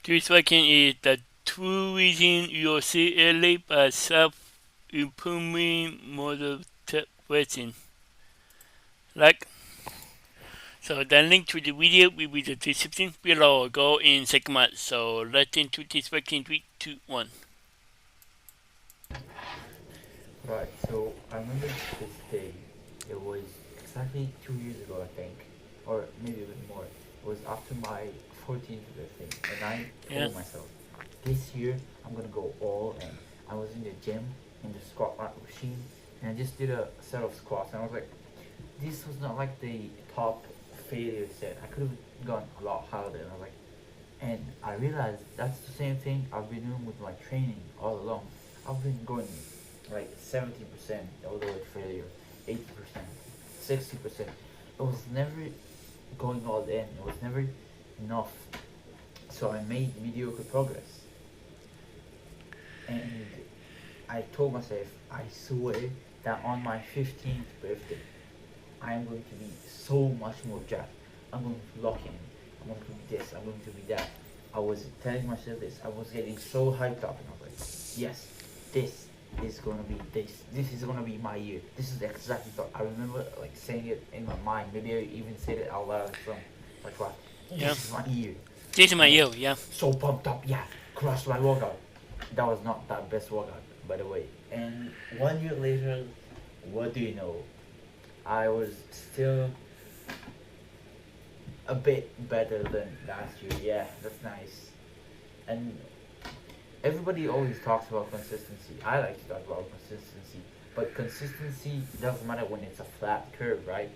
This weekend is the true reason you'll see early by self-improvement motivation. Like, so the link to the video will be the description below. Go in segment. So let's into this weekend 3, 2, 1. Right, so I remember this day. It was exactly 2 years ago, I think, or maybe a bit more. It was after my 14th birthday, and I Yeah. told myself, this year I'm gonna go all in. I was in the gym in the squat rack machine, and I just did a set of squats, and I was like, this was not like the top failure set. I could have gone a lot harder, and I was like, and I realized that's the same thing I've been doing with my training all along. I've been going like 70% all the way to failure, 80%, 60%. It was never going all in. It was never enough. So I made mediocre progress. And I told myself, I swear that on my 15th birthday, I'm going to be so much more jacked. I'm going to lock in. I'm going to be this. I'm going to be that. I was telling myself this. I was getting so hyped up, and I was like, yes, this is going to be this. This is going to be my year. This is exactly what I remember, like saying it in my mind. Maybe I even said it out loud from, like, what? Yeah. This is my year. This is my And year. Yeah. so pumped up. Yeah, crushed my workout. That was not that best workout, by the way. And 1 year later, what do you know? I was still a bit better than last year. Yeah, that's nice. And everybody always talks about consistency. I like to talk about consistency, but consistency doesn't matter when it's a flat curve, right?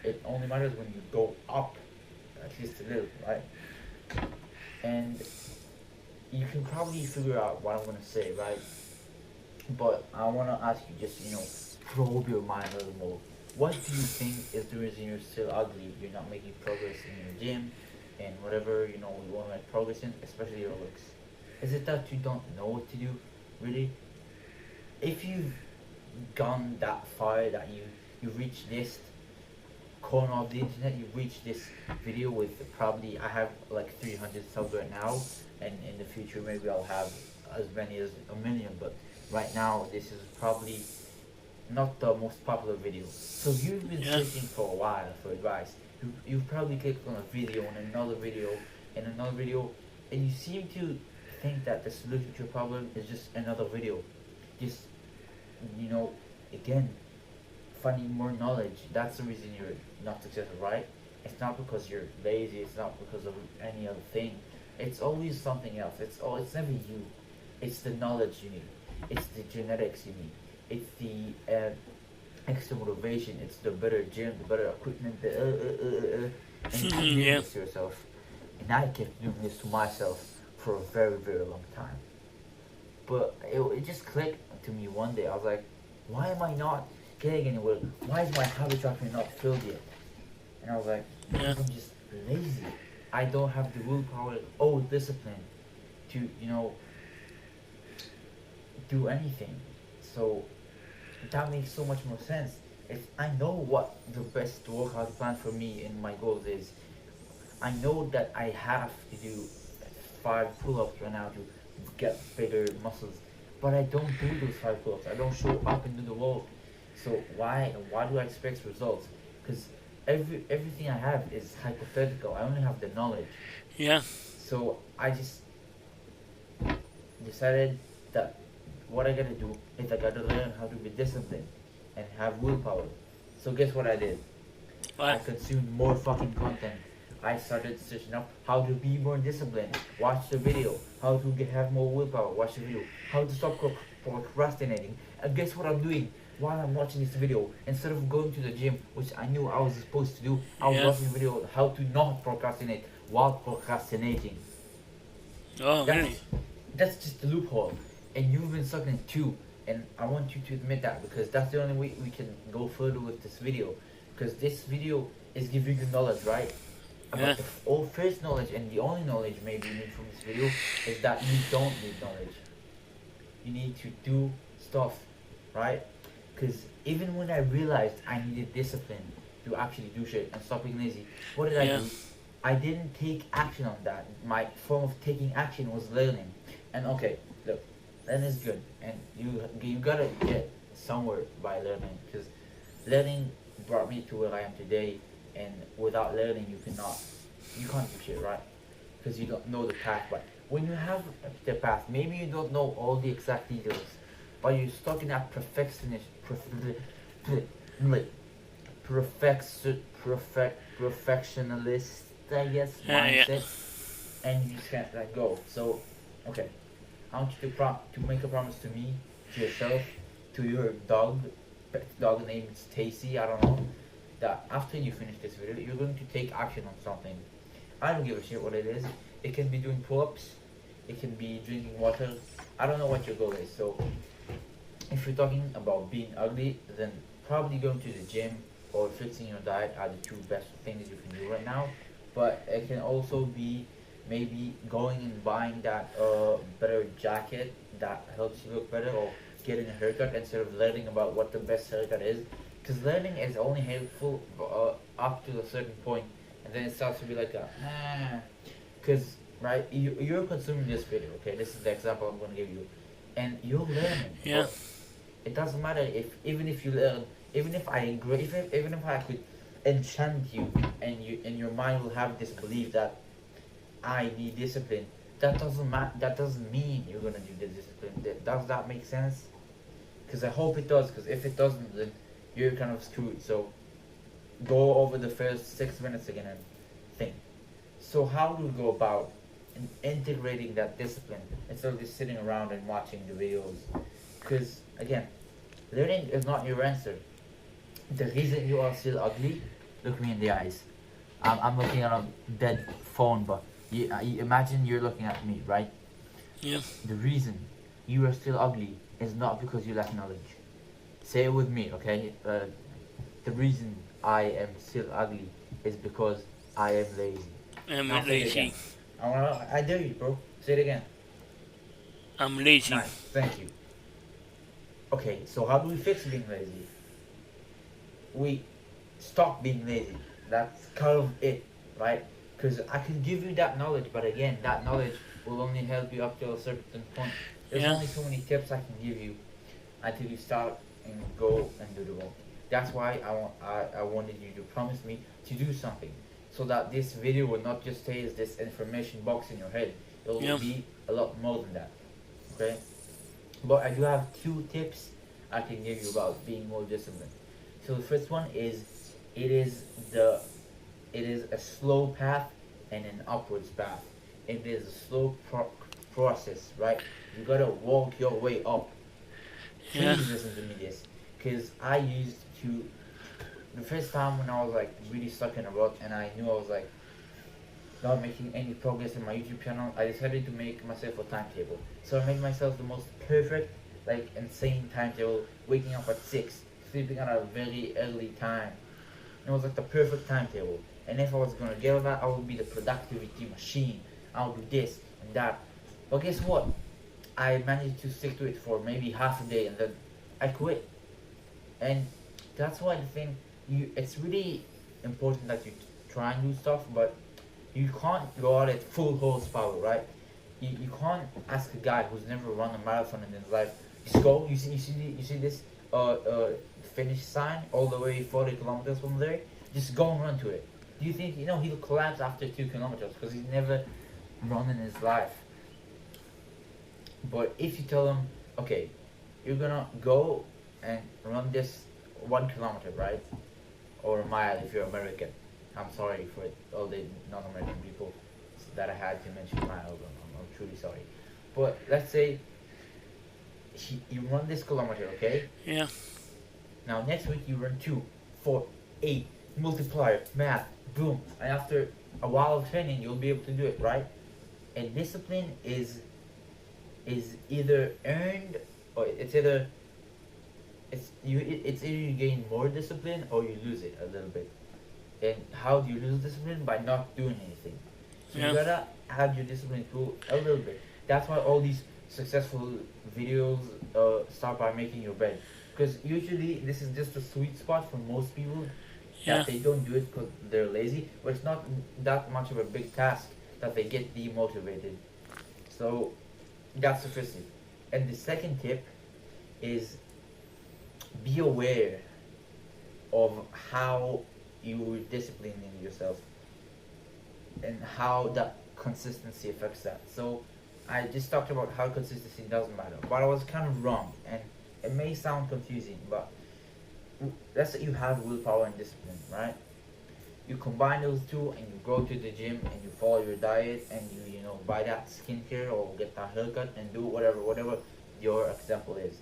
It only matters when you go up, at least a little, right? And you can probably figure out what I'm gonna say, right? But I wanna ask you, just probe your mind a little more. What do you think is the reason you're still ugly? You're not making progress in your gym and whatever you want to make progress in, especially your looks. Is it that you don't know what to do, really? If you've gone that far that you reached this corner of the internet, you reached this video with probably I have like 300 subs right now, and in the future maybe I'll have as many as a million. But right now this is probably not the most popular video. So you've been Yeah. searching for a while for advice. You've probably clicked on a video and another video and another video, and you seem to think that the solution to your problem is just another video. Just, you know, again, finding more knowledge. That's the reason you're not successful, right? It's not because you're lazy, it's not because of any other thing. It's always something else. It's never you. It's the knowledge you need. It's the genetics you need. It's the extra motivation. It's the better gym, the better equipment, and you keep doing Yeah. this to yourself. And I kept doing this to myself for a very, very long time. But it just clicked to me one day. I was like, why am I not getting anywhere? Why is my habit tracker not filled yet? And I was like, Yeah. because I'm just lazy. I don't have the willpower or discipline to, do anything. So that makes so much more sense. If I know what the best workout plan for me and my goals is, I know that I have to do 5 pull-ups right now to get bigger muscles, but I don't do those 5 pull-ups. I don't show up and do the work. So why do I expect results? Because everything I have is hypothetical. I only have the knowledge. Yeah. So I just decided that what I gotta do is I gotta learn how to be disciplined and have willpower. So guess what I did? I What? consumed more fucking content. I started searching up how to be more disciplined. Watch the video. How to have more willpower. Watch the video. How to stop procrastinating. And guess what I'm doing while I'm watching this video? Instead of going to the gym, which I knew I was supposed to do, I was Yeah. watching a video how to not procrastinate while procrastinating. Oh, really? That's that's just the loophole, and you've been stuck in it too. And I want you to admit that, because that's the only way we can go further with this video. Because this video is giving you knowledge, right? Yeah. But the all first knowledge and the only knowledge maybe you need from this video is that you don't need knowledge. You need to do stuff, right? Because even when I realized I needed discipline to actually do shit and stop being lazy, what did I Yeah. do? I didn't take action on that. My form of taking action was learning. And okay, look, learning is good, and you gotta get somewhere by learning, because learning brought me to where I am today. And without learning, you can't do shit, right? Because you don't know the path. But when you have the path, maybe you don't know all the exact details, but you're stuck in that perfectionist, I guess, Yeah. mindset, and you just can't let go. So, okay, I want you to make a promise to me, to yourself, to your dog, pet dog named Stacy. I don't know, that after you finish this video, you're going to take action on something. I don't give a shit what it is. It can be doing pull-ups. It can be drinking water. I don't know what your goal is. So if you're talking about being ugly, then probably going to the gym or fixing your diet are the two best things you can do right now. But it can also be maybe going and buying that better jacket that helps you look better, or getting a haircut instead of learning about what the best haircut is. Because learning is only helpful up to a certain point, and then it starts to be like a because right, you're consuming this video, okay, this is the example I'm going to give you, and you're learning, Yeah. but it doesn't matter if, even if you learn, even if I agree, even if I could enchant you, and your mind will have this belief that I need discipline, that doesn't that doesn't mean you're going to do the discipline. Does that make sense? Because I hope it does, because if it doesn't, then you're kind of screwed. So go over the first 6 minutes again and think. So how do we go about integrating that discipline instead of just sitting around and watching the videos? Because again, learning is not your answer. The reason you are still ugly, look me in the eyes. I'm looking at a dead phone, but you imagine you're looking at me, right? Yeah. The reason you are still ugly is not because you lack knowledge. Say it with me, okay? The reason I am still ugly is because I am lazy. I'm Now say it again. lazy. I dare you, bro. Say it again. I'm lazy. Nice. Thank you. Okay, so how do we fix being lazy? We stop being lazy. That's kind of it, right? Because I can give you that knowledge, but again, that knowledge will only help you up to a certain point. There's Yeah. only so many tips I can give you until you start and go and do the work. That's why I wanted you to promise me to do something, so that this video will not just stay as this information box in your head. It will Yeah. be a lot more than that. Okay? But I do have two tips I can give you about being more disciplined. So the first one is, it is the it is a slow path and an upwards path. It is a slow process, right? You gotta walk your way up. Yeah. Please listen to me this, because I used to, the first time when I was like really stuck in a rut, and I knew I was like not making any progress in my YouTube channel, I decided to make myself a timetable. So I made myself the most perfect, like insane timetable, waking up at 6, sleeping at a very early time. It was like the perfect timetable. And if I was gonna get on that, I would be the productivity machine. I would do this and that. But guess what? I managed to stick to it for maybe half a day, and then I quit. And that's why I think it's really important that you try and do stuff, but you can't go out at full horsepower, right? You can't ask a guy who's never run a marathon in his life, just go. You see this finish sign all the way 40 kilometers from there. Just go and run to it. Do you think he'll collapse after 2 kilometers because he's never run in his life? But if you tell him, okay, you're gonna go and run this 1 kilometer, right? Or a mile if you're American. I'm sorry for all the non-American people that I had to mention miles. I'm truly sorry. But let's say you run this kilometer, okay? Yeah. Now next week you run 2, 4, 8, multiplier, math, boom. And after a while of training, you'll be able to do it, right? And discipline is either earned, or it's either you gain more discipline or you lose it a little bit. And how do you lose discipline? By not doing anything. So Yeah. you gotta have your discipline through a little bit. That's why all these successful videos start by making your bed, because usually this is just a sweet spot for most people. Yeah. that they don't do it because they're lazy, but it's not that much of a big task that they get demotivated. So that's the first tip. And the second tip is be aware of how you're disciplining yourself and how that consistency affects that. So I just talked about how consistency doesn't matter, but I was kind of wrong, and it may sound confusing, but let's say you have willpower and discipline, right? You combine those two, and you go to the gym, and you follow your diet, and you know buy that skincare or get that haircut and do whatever your example is.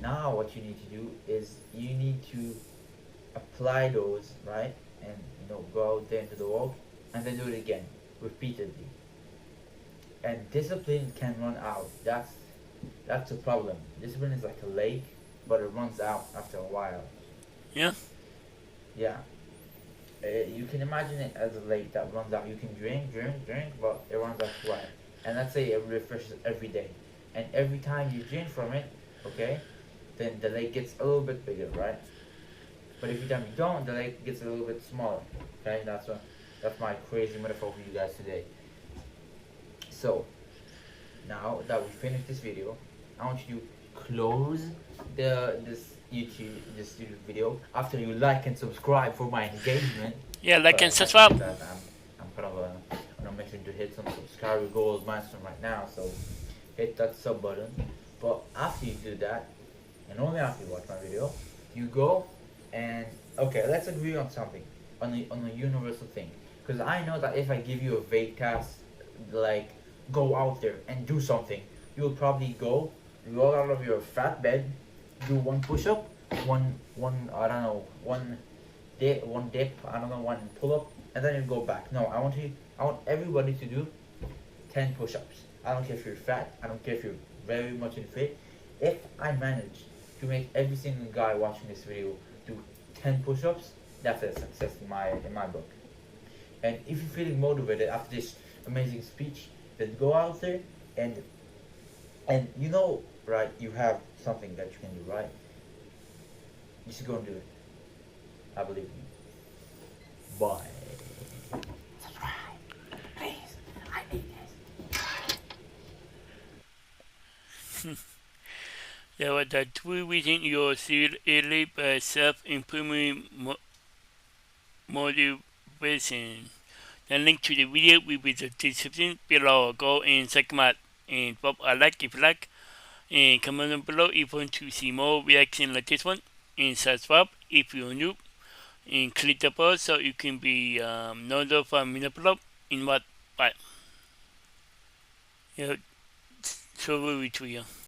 Now what you need to do is you need to apply those, right, and go out there into the world, and then do it again repeatedly. And discipline can run out. That's a problem. Discipline is like a lake, but it runs out after a while. Yeah. Yeah. You can imagine it as a lake that runs out. You can drink, but it runs out too while. And let's say it refreshes every day, and every time you drink from it, okay, then the lake gets a little bit bigger, right? But every time you don't, the lake gets a little bit smaller. Okay, that's my crazy metaphor for you guys today. So now that we finished this video, I want you to close this YouTube video after you like and subscribe for my engagement. Yeah, like But and I can't do subscribe. that. I'm kind of on a mission to hit some subscriber goals milestone right now. So hit that sub button. But after you do that, and only after you watch my video, you go and okay, let's agree on something, on a universal thing. Because I know that if I give you a vague task, like go out there and do something, you'll probably roll out of your fat bed, do one push up, one I don't know, one dip, I don't know, one pull up, and then you go back. No, I want everybody to do 10 push ups. I don't care if you're fat, I don't care if you're very much in fit. If I manage to make every single guy watching this video do 10 push ups, that's a success in my book. And if you're feeling motivated after this amazing speech, then go out there and right, you have something that you can do, right? You should go and do it. I believe in you. Bye. Subscribe, please. I need this. Yeah, what that true within your early self-improvement motivation. The link to the video will be the description below. Go and check them out and pop a like if you like. And comment down below if you want to see more reaction like this one. And subscribe if you're new. And click the bell so you can be notified when I upload. In what? Bye. Yeah, so we to you.